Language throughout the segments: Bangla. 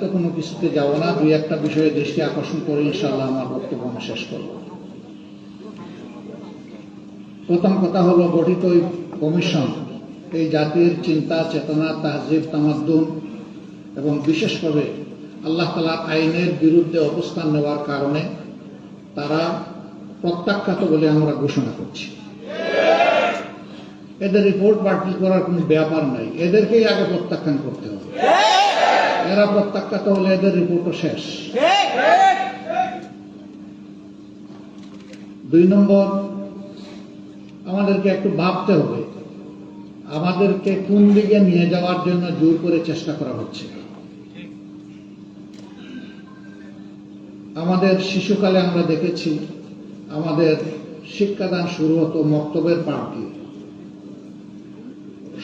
তো কোনো কিছুতে যাব না, দুই একটা বিষয়ে দৃষ্টি আকর্ষণ করে ইনশাআল্লাহ আমার বক্তব্য আমি শেষ করব। প্রথম কথা হলো, গঠিত ওই কমিশন এই জাতির চিন্তা চেতনা, তাহজিব, তামাদ্দুন এবং বিশেষ করে আল্লাহ তাআলার আইনের বিরুদ্ধে অবস্থান নেওয়ার কারণে তারা প্রত্যাখ্যাত বলে আমরা ঘোষণা করছি। এদের রিপোর্ট বাতিল করার কোনো ব্যাপার নাই, এদেরকেই আগে প্রত্যাখ্যান করতে হবে। এরা প্রত্যাখ্যাত হলে এদের রিপোর্টও শেষ। 2 নম্বর, আমাদেরকে একটু ভাবতে হবে, আমাদেরকে কোন দিকে নিয়ে যাওয়ার জন্য জোর করে চেষ্টা করা হচ্ছে। আমাদের শিশুকালে আমরা দেখেছি আমাদের শিক্ষাদান শুরু হতো মক্তবের পাঠ দিয়ে।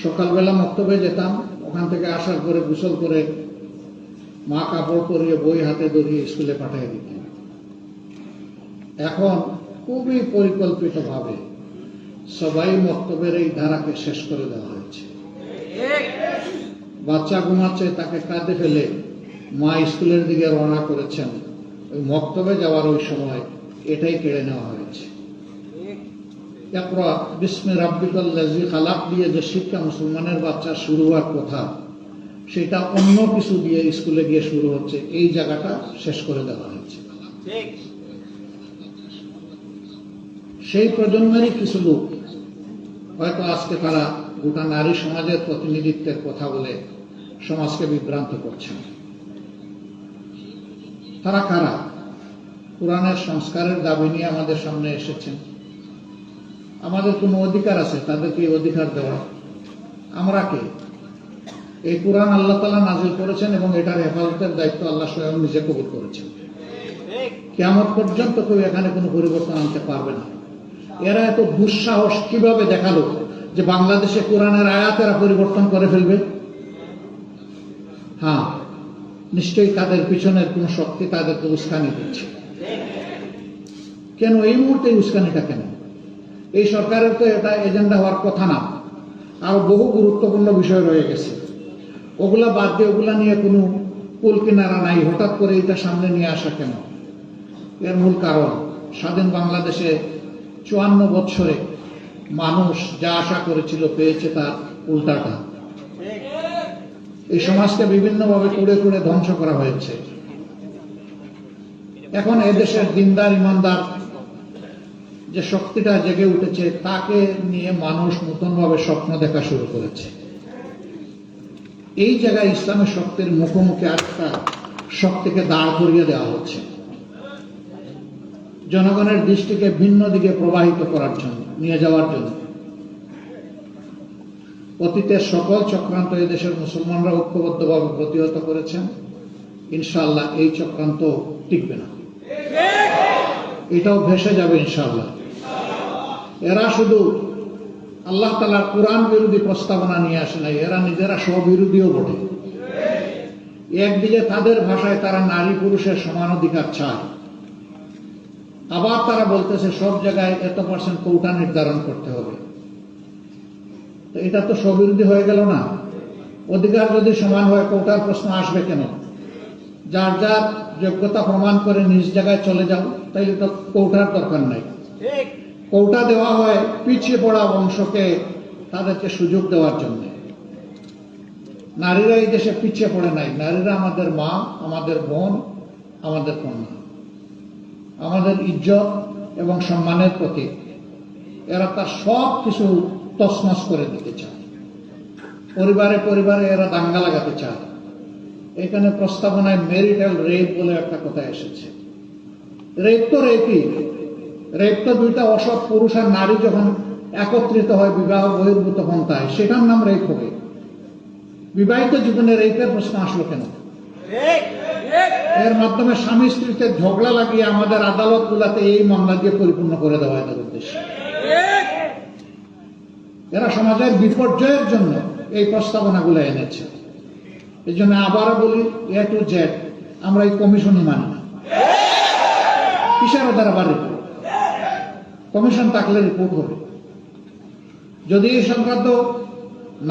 সকালবেলা মক্তবে যেতাম, ওখান থেকে আসার পরে গোসল করে মা কাপড় পরিয়ে বই হাতে ধরিয়ে স্কুলে পাঠিয়ে দিতেন। এখন খুবই পরিকল্পিতভাবে সবাই মক্তবের এই ধারাকে শেষ করে দেওয়া হয়েছে। বাচ্চা ঘুমাচ্ছে, তাকে কাঁধে ফেলে মা স্কুলের দিকে রওনা করেছেন, ওই মক্তবে যাওয়ার ওই সময় এটাই কেড়ে নেওয়া হয়েছে। ইকরা বিসমি রাব্বিকাল্লাযী খালাক দিয়ে যে শিক্ষা মুসলমানের বাচ্চা শুরু হওয়ার কথা, সেটা অন্য কিছু দিয়ে স্কুলে গিয়ে শুরু হচ্ছে। এই জায়গাটা শেষ করে দেওয়া হয়েছে। সেই প্রজন্মেরই কিছু লোক হয়তো আজকে তারা গোটা নারী সমাজের প্রতিনিধিত্বের কথা বলে সমাজকে বিভ্রান্ত করছেন। তারা কারা? কোরআনের সংস্কারের দাবি নিয়ে আমাদের সামনে এসেছেন। আমাদের কোনো অধিকার আছে তাদেরকে এই অধিকার দেওয়া? আমরা কে? এই কোরআন আল্লাহ তাআলা নাযিল করেছেন এবং এটার হেফাজতের দায়িত্ব আল্লাহ স্বয়ং নিজে কবুল করেছেন। কিয়ামত পর্যন্ত কেউ এখানে কোনো পরিবর্তন আনতে পারবে না। এরা এত দুঃসাহস কিভাবে দেখালো যে বাংলাদেশে কোরআনের আয়াত এরা পরিবর্তন করে ফেলবে? হ্যাঁ, নিশ্চয়ই তাদের পিছনের কোন শক্তি তাদেরকে উস্কানি দিচ্ছে। কেন এই মুহূর্তে উস্কানিটা কেন? এই সরকারের তো এটা এজেন্ডা হওয়ার কথা না। আরো বহু গুরুত্বপূর্ণ বিষয় রয়ে গেছে, ওগুলা বাদ দিয়ে ওগুলা নিয়ে কোনো কুল কিনারা নাই। হঠাৎ করে এটা সামনে নিয়ে আসা কেন? এর মূল কারণ, স্বাধীন বাংলাদেশে 54 বছরে মানুষ যা আশা করেছিল পেয়েছে তার উল্টাটা। এই সমাজকে বিভিন্নভাবে কুড়ে কুড়ে ধ্বংস করা হয়েছে। এখন এদেশের দিনদার ইমানদার যে শক্তিটা জেগে উঠেছে, তাকে নিয়ে মানুষ নতুনভাবে স্বপ্ন দেখা শুরু করেছে। এই জায়গায় ইসলামের শক্তির মুখোমুখি আরেকটা শক্তিকে দাঁড় করিয়ে দেওয়া হচ্ছে, জনগণের দৃষ্টিকে ভিন্ন দিকে প্রবাহিত করার জন্য, নিয়ে যাওয়ার জন্য। অতীতের সকল চক্রান্ত এদেশের মুসলমানরা ঐক্যবদ্ধভাবে প্রতিহত করেছেন। ইনশাআল্লাহ এই চক্রান্ত টিকবে না, এটাও ভেসে যাবে ইনশাআল্লাহ। এরা শুধু আল্লাহ তাআলার কোরআন বিরোধী প্রস্তাবনা নিয়ে আসে নাই, এরা নিজেরা স্ববিরোধীও বটে। একদিকে তাদের ভাষায় তারা নারী পুরুষের সমান অধিকার চায়, আবার তারা বলতেছে সব জায়গায় এত% কোটা নির্ধারণ করতে হবে। তো এটা তো স্ববিরোধী হয়ে গেল না? অধিকার যদি সমান হয় কোটার প্রশ্ন আসবে কেন? যার যার যোগ্যতা প্রমাণ করে নিজ জায়গায় চলে যাও, তাইলে তো কোটার দরকার নাই। কোটা দেওয়া হয় পিছিয়ে পড়া বংশকে তাদেরকে সুযোগ দেওয়ার জন্য। নারীরা এই দেশে পিছিয়ে পড়ে নাই। নারীরা আমাদের মা, আমাদের বোন, আমাদের কন্যা, আমাদের ইজ্জত এবং সম্মানের প্রতীক। এরা তার সব কিছু তছনছ করে দিতে চায়। পরিবারে পরিবারে এরা দাঙ্গা লাগাতে চায়। এখানে প্রস্তাবনায় ম্যারিটাল রেপ বলে একটা কথা এসেছে। রেপ তো রেপই, রেপ তো দুইটা অসৎ পুরুষ আর নারী যখন একত্রিত হয় বিবাহ বহির্ভূত পন্থায়, সেটার নাম রেপ হবে। বিবাহিত জীবনে রেপের প্রশ্ন আসলো কেন? এর মাধ্যমে স্বামী স্ত্রীতে ঝগড়া লাগিয়ে আমাদের আদালত গুলাতে এই মামলা দিয়ে পরিপূর্ণ করে দেওয়া এদের উদ্দেশ্যে। এরা সমাজের বিপর্যয়ের জন্য এই প্রস্তাবনাগুলো এনেছে। এই জন্য আবারও বলি, A to Z আমরা এই কমিশনই মানি না। কিসের ওদের আবার রিপোর্ট? কমিশন থাকলে রিপোর্ট হবে। যদি এই সংক্রান্ত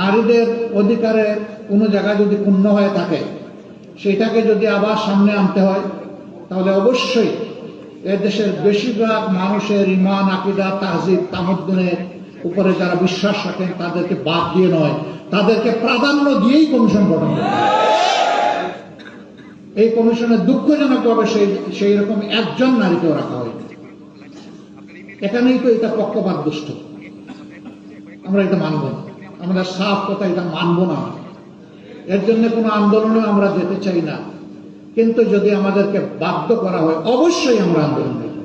নারীদের অধিকারের কোনো জায়গায় যদি পূর্ণ হয়ে থাকে, সেটাকে যদি আবার সামনে আনতে হয় তাহলে অবশ্যই এদেশের বেশিরভাগ মানুষের ঈমান, আকীদা, তাহজিব, তামাদ্দুনের উপরে যারা বিশ্বাস রাখেন তাদেরকে বাদ দিয়ে নয়, তাদেরকে প্রাধান্য দিয়েই কমিশন গঠন করতে হবে। এই কমিশনের দুঃখজনকভাবে সেই রকম একজন নারীকেও রাখা হয়নি। এখানেই তো এটা পক্ষপাত দুষ্ট। আমরা এটা মানব না, আমরা সাফ কথা এটা মানব না। এর জন্য কোনো আন্দোলনে আমরা যেতে চাই না, কিন্তু যদি আমাদেরকে বাধ্য করা হয় অবশ্যই আমরা আন্দোলন করব।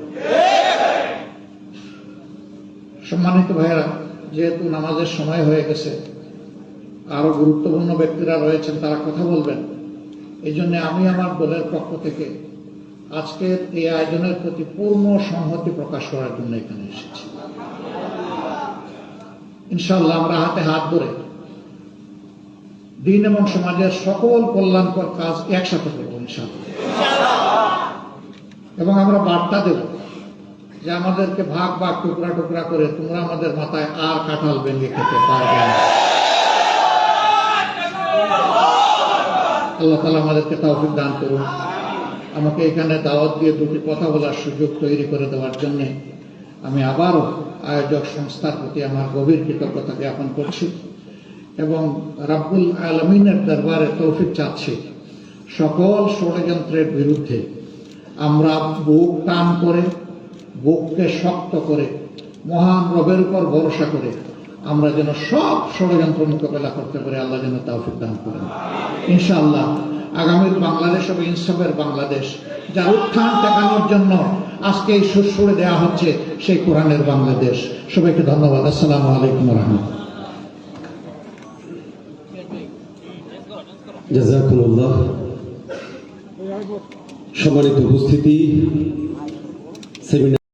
সম্মানিত ভাইয়েরা, যেহেতু নামাজের সময় হয়ে গেছে, আরো গুরুত্বপূর্ণ ব্যক্তিরা রয়েছেন, তারা কথা বলবেন। এই জন্য আমি আমার দলের পক্ষ থেকে আজকের এই আয়োজনের প্রতি পূর্ণ সংহতি প্রকাশ করার জন্য এখানে এসেছি। ইনশাআল্লাহ আমরা হাতে হাত ধরে দিন এবং সমাজের সকল কল্যাণকর কাজ একসাথে করব ইনশাআল্লাহ। এবং আমরা বার্তা দেব যে আমাদেরকে ভাগ ভাগ, টুকরা টুকরা করে তোমরা আমাদের মাথায় আর কাঁঠাল ভেঙে খেতে পারবে না। আল্লাহ তাআলা আমাদেরকে তৌফিক দান করুন। আমাকে এখানে দাওয়াত দিয়ে দুটি কথা বলার সুযোগ তৈরি করে দেওয়ার জন্য আমি আবারও আয়োজক সংস্থার প্রতি আমার গভীর কৃতজ্ঞতা জ্ঞাপন করছি এবং রাব্বুল আলামিনের দরবারে তৌফিক চাচ্ছি সকল ষড়যন্ত্রের বিরুদ্ধে আমরা বুক টান করে, বুককে শক্ত করে, মহান রবের উপর ভরসা করে আমরা যেন সব ষড়যন্ত্র মোকাবেলা করতে পারি। আল্লাহ যেন তৌফিক দান করেন ইনশাআল্লাহ। আগামীর বাংলাদেশ হবে ইনসাফের বাংলাদেশ, যার উত্থান ঠেকানোর জন্য আজকে এই সুর দেওয়া হচ্ছে সেই কোরআনের বাংলাদেশ। সবাইকে ধন্যবাদ। আসসালামু আলাইকুম ওয়া রাহমাতুল্লাহ। জাযাকুমুল্লাহ। সম্মানিত উপস্থিতি, সেমিনার